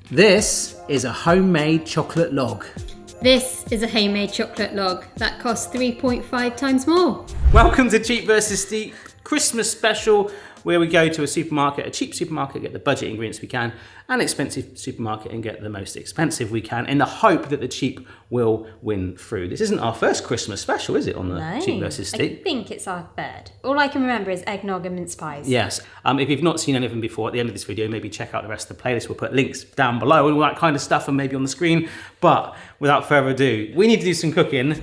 This is a homemade chocolate log. This is a homemade chocolate log that costs 3.5 times more. Welcome to Cheap versus Steep Christmas special, where we go to a supermarket, a cheap supermarket, get the budget ingredients we can, and expensive supermarket and get the most expensive we can, in the hope that the cheap will win through. This isn't our first Christmas special, is it, on the Cheap versus Steep? I think it's our third. All I can remember is eggnog and mince pies. Yes. If you've not seen any of them before, at the end of this video, maybe check out the rest of the playlist. We'll put links down below and all that kind of stuff, and maybe on the screen. But without further ado, we need to do some cooking.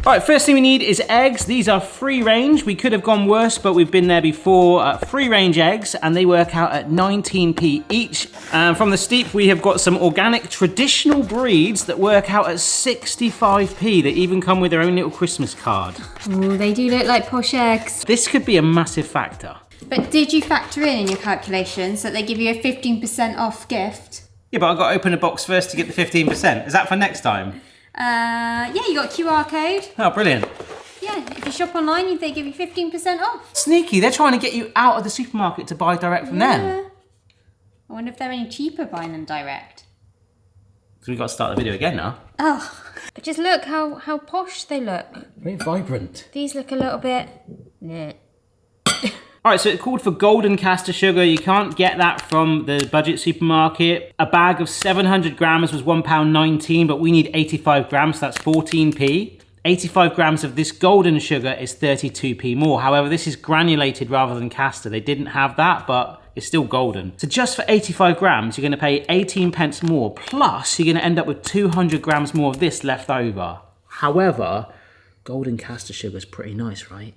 All right, first thing we need is eggs. These are free range. We could have gone worse, but we've been there before. Free range eggs, and they work out at 19p each. From the Steep, we have got some organic traditional breeds that work out at 65p. They even come with their own little Christmas card. Oh, they do look like posh eggs. This could be a massive factor. But did you factor in your calculations that they give you a 15% off gift? Yeah, but I've got to open a box first to get the 15%. Is that for next time? Yeah, you got a QR code. Oh, brilliant. Yeah, if you shop online, they give you 15% off. Sneaky, they're trying to get you out of the supermarket to buy direct from them. I wonder if they're any cheaper buying them direct. So we've got to start the video again now. Oh, just look how posh they look. Very vibrant. These look a little bit... Yeah. All right, so it called for golden caster sugar. You can't get that from the budget supermarket. A bag of 700 grams was £1.19, but we need 85 grams, so that's 14p. 85 grams of this golden sugar is 32p more. However, this is granulated rather than caster. They didn't have that, but it's still golden. So just for 85 grams, you're gonna pay 18 pence more, plus you're gonna end up with 200 grams more of this left over. However, golden caster sugar is pretty nice, right?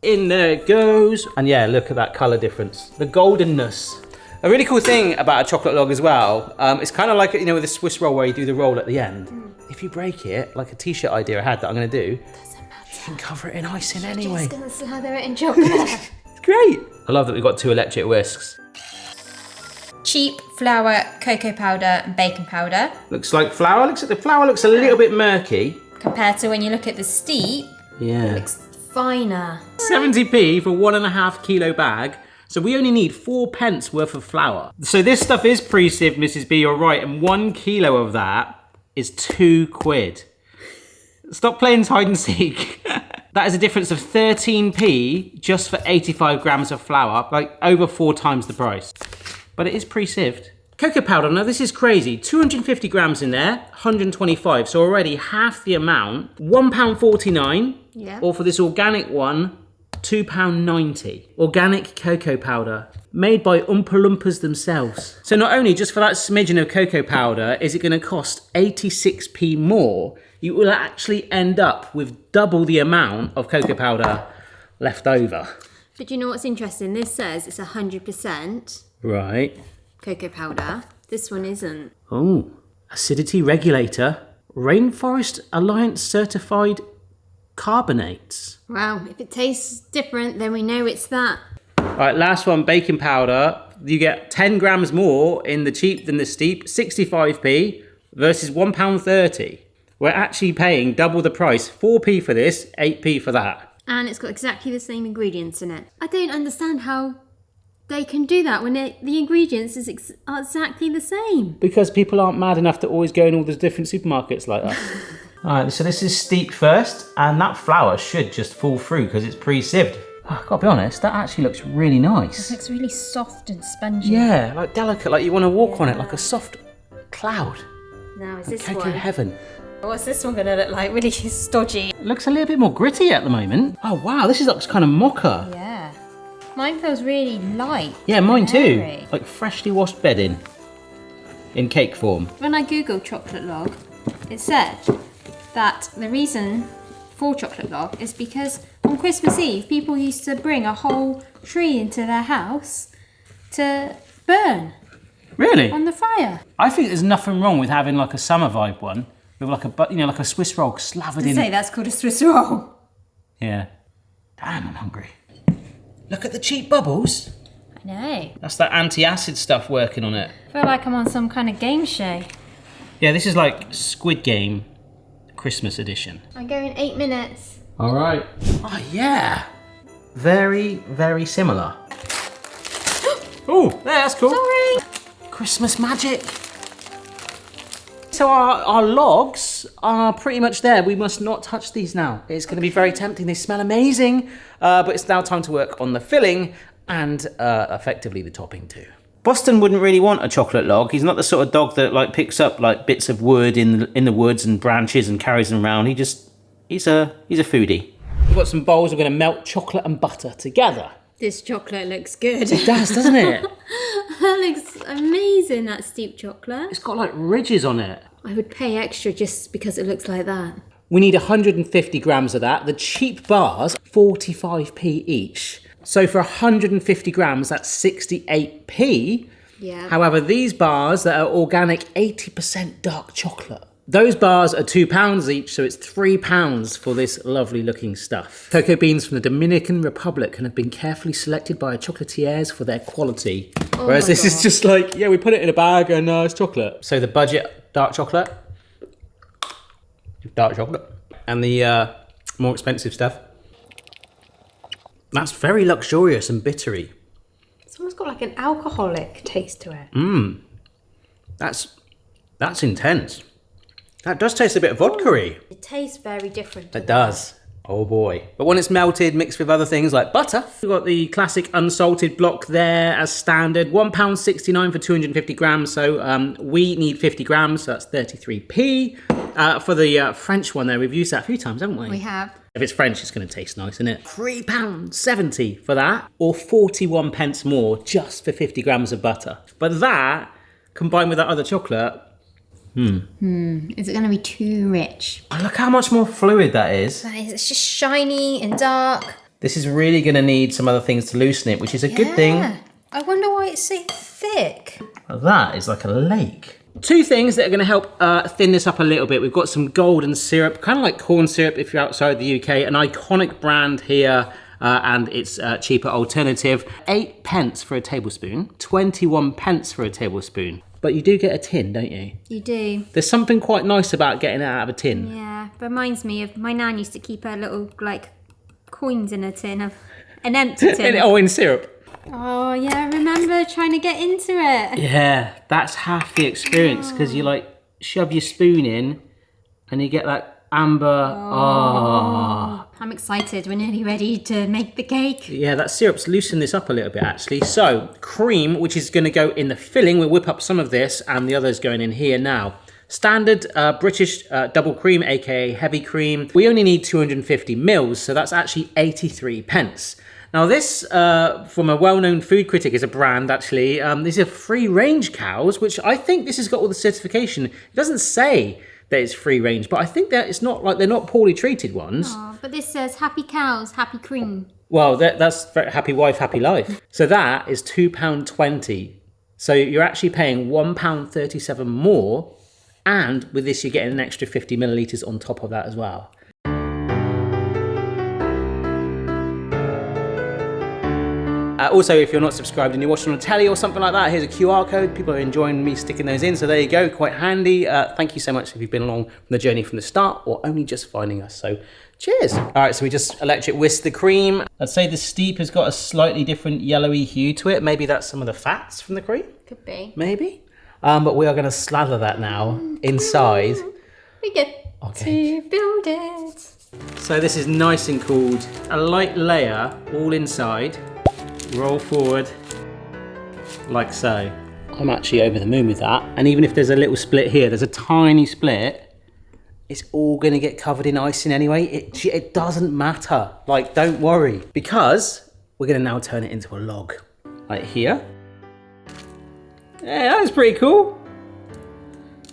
In there it goes. And yeah, look at that color difference. The goldenness. A really cool thing about a chocolate log as well, it's kind of like, you know, with a Swiss roll where you do the roll at the end. If you break it, like a t-shirt idea I had that I'm gonna do, you can cover it in icing anyway. Just gonna slather it in chocolate. It's great. I love that we've got 2 electric whisks. Cheap flour, cocoa powder, and baking powder. Looks like flour. The flour looks a little bit murky. Compared to when you look at the Steep, Yeah. it looks finer. 70p for 1.5 kilo bag. So we only need 4 pence worth of flour. So this stuff is pre-sieved, Mrs. B, you're right. And 1 kilo of that is £2. Stop playing hide and seek. That is a difference of 13p just for 85 grams of flour, like over 4 times the price. But it is pre-sieved. Cocoa powder, now this is crazy. 250 grams in there, 125. So already half the amount. £1.49. Yeah. Or for this organic one, £2.90. Organic cocoa powder, made by Oompa Loompas themselves. So not only just for that smidgen of cocoa powder is it going to cost 86p more, you will actually end up with double the amount of cocoa powder left over. But you know what's interesting? This says it's 100% Right. cocoa powder. This one isn't. Oh, acidity regulator, Rainforest Alliance certified carbonates. Wow, if it tastes different, then we know it's that. All right, last one, baking powder. You get 10 grams more in the cheap than the Steep, 65p versus £1.30. We're actually paying double the price, 4p for this, 8p for that. And it's got exactly the same ingredients in it. I don't understand how they can do that when the ingredients are exactly the same. Because people aren't mad enough to always go in all the different supermarkets like that. All right, so this is Steep first, and that flour should just fall through because it's pre-sieved. Oh, I've got to be honest, that actually looks really nice. It looks really soft and spongy. Yeah, like delicate, like you want to walk on it like a soft cloud. Now is Like this cocoa one? heaven. What's this one gonna look like? Really stodgy. It looks a little bit more gritty at the moment. Oh wow, this looks kind of mocha. Yeah. Mine feels really light. Yeah, mine too. Airy. Like freshly washed bedding in cake form. When I googled chocolate log, it said that the reason for chocolate log is because on Christmas Eve, people used to bring a whole tree into their house to burn Really? on the fire. I think there's nothing wrong with having like a summer vibe one with like a, you know, like a Swiss roll slathered To in. say that's called a Swiss roll. Yeah. Damn, I'm hungry. Look at the cheap bubbles. I know. That's that anti-acid stuff working on it. I feel like I'm on some kind of game show. Yeah, this is like Squid Game Christmas edition. I go in 8 minutes. All right. Oh yeah. Very, very similar. Oh, that's cool. Sorry. Christmas magic. So our logs are pretty much there. We must not touch these now. It's going to be very tempting. They smell amazing, but it's now time to work on the filling and effectively the topping too. Boston wouldn't really want a chocolate log. He's not the sort of dog that like picks up like bits of wood in the woods and branches and carries them around. He's a foodie. We've got some bowls. We're going to melt chocolate and butter together. This chocolate looks good. It does, doesn't it? That looks amazing, that steep chocolate. It's got like ridges on it. I would pay extra just because it looks like that. We need 150 grams of that. The cheap bars, 45p each. So for 150 grams, that's 68p. Yeah. However, these bars that are organic, 80% dark chocolate. Those bars are £2 each, so it's £3 for this lovely looking stuff. Cocoa beans from the Dominican Republic and have been carefully selected by chocolatiers for their quality. Whereas this is just like, yeah, we put it in a bag and it's chocolate. So the budget dark chocolate. And the more expensive stuff. That's very luxurious and bittery. It's almost got like an alcoholic taste to it. That's intense. That does taste a bit vodka-y. It tastes very different. It does. Oh boy. But when it's melted, mixed with other things like butter, we've got the classic unsalted block there as standard. £1.69 for 250 grams. So we need 50 grams, so that's 33p. For the French one there, we've used that a few times, haven't we? We have. If it's French, it's going to taste nice, isn't it? £3.70 for that, or 41 pence more just for 50 grams of butter. But that, combined with that other chocolate, Is it going to be too rich? oh, look how much more fluid that is. It's just shiny and dark. This is really going to need some other things to loosen it, which is a good thing. I wonder why it's so thick. That is like a lake. Two things that are going to help thin this up a little bit. We've got some golden syrup, kind of like corn syrup if you're outside the UK, an iconic brand here, and it's a cheaper alternative. 8 pence for a tablespoon, 21 pence for a tablespoon. But you do get a tin, don't you? You do. There's something quite nice about getting it out of a tin. Yeah, reminds me of my nan used to keep her little like coins in a tin, of an empty tin. In syrup. Oh yeah, I remember trying to get into it. Yeah, that's half the experience because you like shove your spoon in and you get that amber. I'm excited. We're nearly ready to make the cake. Yeah, that syrup's loosened this up a little bit actually. So cream, which is going to go in the filling, we'll whip up some of this and the others going in here now. Standard British double cream, aka heavy cream. We only need 250 mils, so that's actually 83 pence. Now this, from a well-known food critic, is a brand actually. These are free-range cows, which I think this has got all the certification. It doesn't say that it's free-range, but I think that it's not like they're not poorly treated ones. Oh, but this says happy cows, happy cream. Well, that's happy wife, happy life. So that is £2.20. So you're actually paying £1.37 more, and with this you're getting an extra 50 millilitres on top of that as well. Also, if you're not subscribed and you're watching on telly or something like that, here's a QR code. People are enjoying me sticking those in, so there you go, quite handy. Thank you so much if you've been along from the journey from the start or only just finding us, so cheers. All right, so we just electric whisk the cream. I'd say the steep has got a slightly different yellowy hue to it. Maybe that's some of the fats from the cream? Could be. Maybe. But we are going to slather that now inside. We get to build it. So this is nice and cooled. A light layer all inside. Roll forward like so. I'm actually over the moon with that. And even if there's a little split here, there's a tiny split, it's all gonna get covered in icing anyway. It doesn't matter, like don't worry, because we're gonna now turn it into a log. Like here. Yeah, that's pretty cool.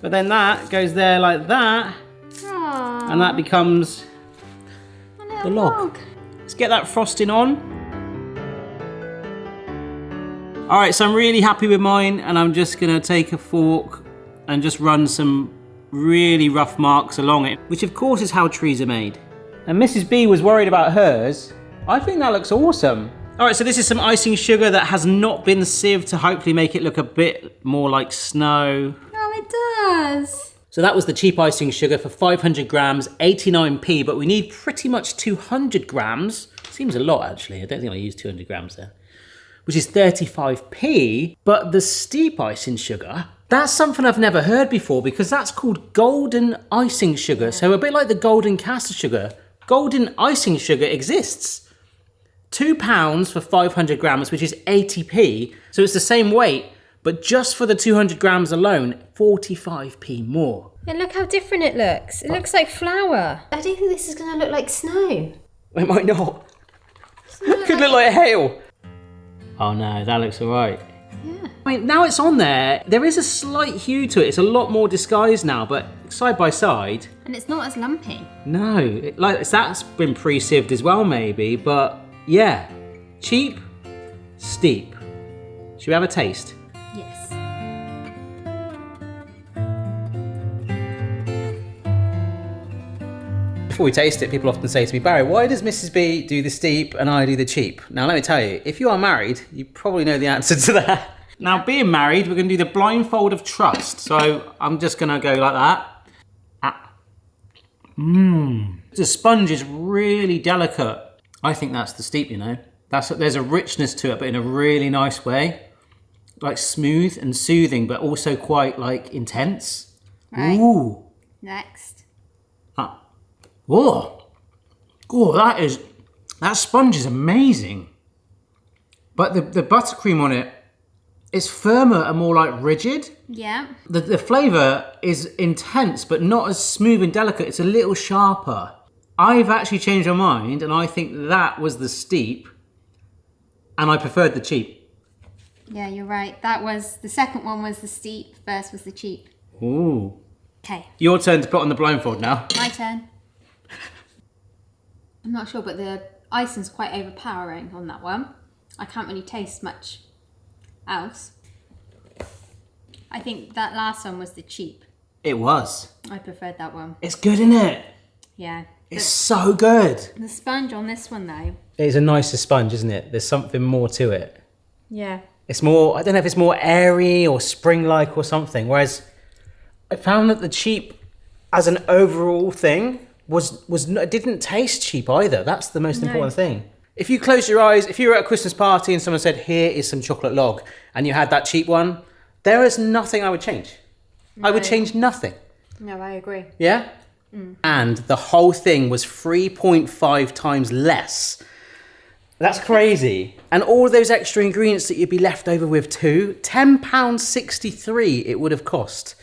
But then that goes there like that. Aww. And that becomes the log. Let's get that frosting on. All right, so I'm really happy with mine, and I'm just gonna take a fork and just run some really rough marks along it, which of course is how trees are made. And Mrs. B was worried about hers. I think that looks awesome. All right, so this is some icing sugar that has not been sieved to hopefully make it look a bit more like snow. Oh, it does. So that was the cheap icing sugar for 500 grams, 89p, but we need pretty much 200 grams. Seems a lot actually, I don't think I used 200 grams there. Which is 35p, but the steep icing sugar, That's something I've never heard before because that's called golden icing sugar. So a bit like the golden caster sugar, golden icing sugar exists. £2 for 500 grams, which is 80p. So it's the same weight, but just for the 200 grams alone, 45p more. And look how different it looks. It looks like flour. I don't think this is going to look like snow. It might not. It could look like hail. Oh no, that looks all right. Yeah. I mean, now it's on there, there is a slight hue to it. It's a lot more disguised now, but side by side. And it's not as lumpy. No, that's been pre-sieved as well maybe, but yeah. Cheap, steep. Should we have a taste? Yes. Before we taste it, people often say to me, Barry, why does Mrs. B do the steep and I do the cheap? Now, let me tell you, if you are married, you probably know the answer to that. Now, being married, we're going to do the blindfold of trust. So I'm just going to go like that. The sponge is really delicate. I think that's the steep, you know. There's a richness to it, but in a really nice way. Like smooth and soothing, but also quite like intense. Right. Ooh. Next. Whoa. Oh, that sponge is amazing. But the buttercream on it is firmer and more like rigid. Yeah. The flavour is intense, but not as smooth and delicate. It's a little sharper. I've actually changed my mind, and I think that was the steep, and I preferred the cheap. Yeah, you're right. The second one was the steep, first was the cheap. Ooh. Okay. Your turn to put on the blindfold now. My turn. I'm not sure, but the icing's quite overpowering on that one. I can't really taste much else. I think that last one was the cheap. It was. I preferred that one. It's good, isn't it? Yeah. It's so good. The sponge on this one, though. It's a nicer sponge, isn't it? There's something more to it. Yeah. It's more, I don't know if it's more airy or spring-like or something. Whereas I found that the cheap, as an overall thing, didn't taste cheap either. That's the most important thing. If you close your eyes, if you were at a Christmas party and someone said, here is some chocolate log, and you had that cheap one, there is nothing I would change. No. I would change nothing. No, I agree. Yeah? And the whole thing was 3.5 times less. That's crazy. And all those extra ingredients that you'd be left over with too, £10.63 it would have cost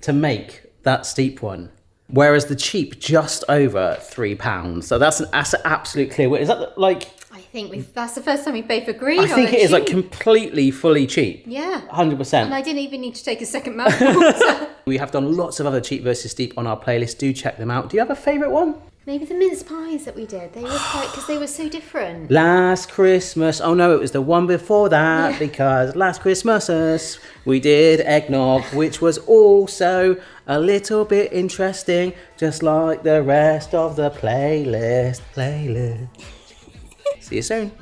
to make that steep one. Whereas the cheap, just over £3. So that's an absolute clear win. Is that like... I think that's the first time we both agreed on I think it is like completely, fully cheap. Yeah. 100%. And I didn't even need to take a second mouthful. So. We have done lots of other cheap versus steep on our playlist. Do check them out. Do you have a favourite one? Maybe the mince pies that we did. They were quite, because they were so different. Last Christmas. Oh no, it was the one before that because last Christmas we did eggnog, which was also a little bit interesting, just like the rest of the playlist. See you soon.